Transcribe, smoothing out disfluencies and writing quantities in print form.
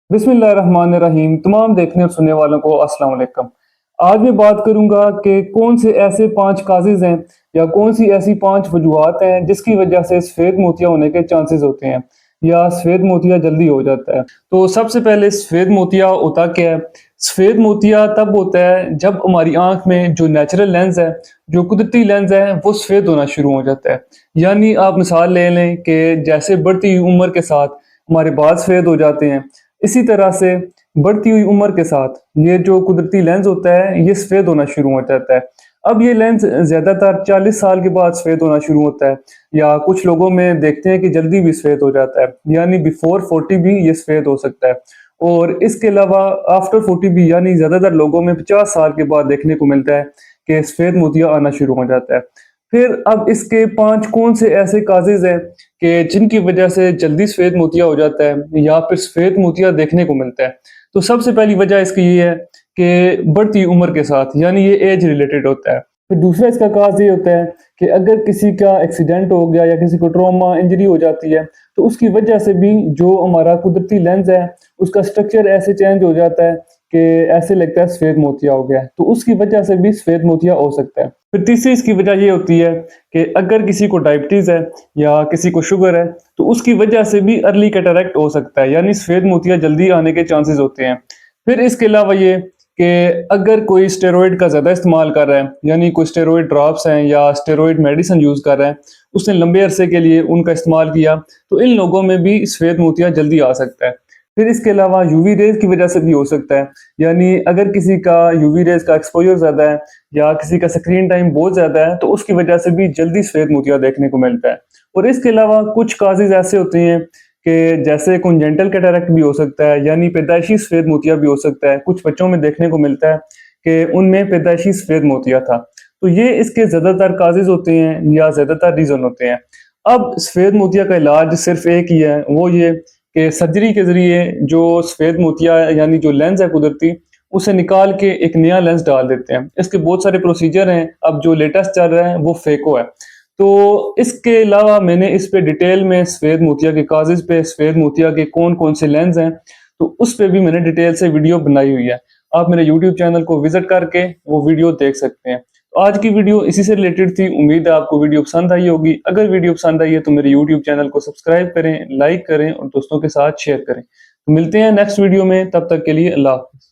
बिस्मिल्लाहिर्रहमानिर्रहीम। तमाम देखने और सुनने वालों को अस्सलाम वालेकुम। आज मैं बात करूंगा कि कौन से ऐसे 5 काज़ेज़ हैं या कौन सी ऐसी 5 वजूहात हैं जिसकी वजह से सफ़ेद मोतिया होने के चांसेस होते हैं या सफ़ेद मोतिया जल्दी हो जाता है। तो सबसे पहले सफ़ेद मोतिया होता क्या है? सफ़ेद मोतिया तब होता है जब हमारी आँख में जो नेचुरल लेंस है, जो कुदरती लेंस है, वो सफ़ेद होना शुरू हो जाता है। यानी आप मिसाल ले लें कि जैसे बढ़ती हुई उम्र के साथ हमारे बाल सफ़ेद हो जाते हैं, इसी तरह से बढ़ती हुई उम्र के साथ ये जो कुदरती लेंस होता है ये सफ़ेद होना शुरू हो जाता है। अब ये लेंस ज़्यादातर 40 साल के बाद सफ़ेद होना शुरू होता है या कुछ लोगों में देखते हैं कि जल्दी भी सफ़ेद हो जाता है, यानी बिफोर 40 भी ये सफ़ेद हो सकता है। और इसके अलावा आफ्टर 40 भी यानी ज़्यादातर लोगों में 50 साल के बाद देखने को मिलता है कि सफ़ेद मोतिया आना शुरू हो जाता है। फिर अब इसके 5 कौन से ऐसे काज़ेज़ हैं कि जिनकी वजह से जल्दी सफ़ेद मोतिया हो जाता है या फिर सफ़ेद मोतिया देखने को मिलता है। तो सबसे पहली वजह इसकी ये है कि बढ़ती उम्र के साथ यानी ये एज रिलेटेड होता है। फिर दूसरा इसका काज़ ये होता है कि अगर किसी का एक्सीडेंट हो गया या किसी को ट्रॉमा इंजरी हो जाती है, तो उसकी वजह से भी जो हमारा कुदरती लेंस है, उसका स्ट्रक्चर ऐसे चेंज हो जाता है कि ऐसे लगता है सफ़ेद मोतिया हो गया है। तो उसकी वजह से भी सफ़ेद मोतिया हो सकता है। फिर तीसरी इसकी वजह ये होती है कि अगर किसी को डायबिटीज़ है या किसी को शुगर है, तो उसकी वजह से भी अर्ली कैटरैक्ट हो सकता है, यानी सफ़ेद मोतिया जल्दी आने के चांसेस होते हैं। फिर इसके अलावा ये कि अगर कोई स्टेरॉइड का ज़्यादा इस्तेमाल कर रहा है, यानी कोई स्टेरॉइड ड्रॉप्स हैं या स्टेरॉइड मेडिसिन यूज़ कर रहा है, उसने लंबे अरसे के लिए उनका इस्तेमाल किया, तो इन लोगों में भी सफ़ेद मोतिया जल्दी आ सकता है। फिर इसके अलावा यूवी रेज़ की वजह से भी हो सकता है, यानी अगर किसी का यूवी रेज़ का एक्सपोज़र ज़्यादा है या किसी का स्क्रीन टाइम बहुत ज़्यादा है, तो उसकी वजह से भी जल्दी सफ़ेद मोतिया देखने को मिलता है। और इसके अलावा कुछ काज़ेज़ ऐसे होते हैं कि जैसे कंजेनिटल कैटरैक्ट भी हो सकता है, यानी पैदाइशी सफ़ेद मोतिया भी हो सकता है। कुछ बच्चों में देखने को मिलता है कि उनमें पैदाइशी सफ़ेद मोतिया था। तो ये इसके ज़्यादातर काज़ेज़ होते हैं या ज़्यादातर रीज़न होते हैं। अब सफ़ेद मोतिया का इलाज सिर्फ़ एक ही है, वो ये कि सर्जरी के ज़रिए जो सफ़ेद मोतिया यानी जो लेंस है कुदरती, उसे निकाल के एक नया लेंस डाल देते हैं। इसके बहुत सारे प्रोसीजर हैं, अब जो लेटेस्ट चल रहा है वो फेको है। तो इसके अलावा मैंने इस पे डिटेल में सफ़ेद मोतिया के काज़ेज़ पे, सफ़ेद मोतिया के कौन-कौन से लेंस हैं, तो उस पे भी मैंने डिटेल से वीडियो बनाई हुई है। आप मेरे यूट्यूब चैनल को विज़िट करके वो वीडियो देख सकते हैं। तो आज की वीडियो इसी से रिलेटेड थी, उम्मीद है आपको वीडियो पसंद आई होगी। अगर वीडियो पसंद आई है तो मेरे यूट्यूब चैनल को सब्सक्राइब करें, लाइक करें और दोस्तों के साथ शेयर करें। तो मिलते हैं नेक्स्ट वीडियो में, तब तक के लिए अल्लाह हाफ़िज़।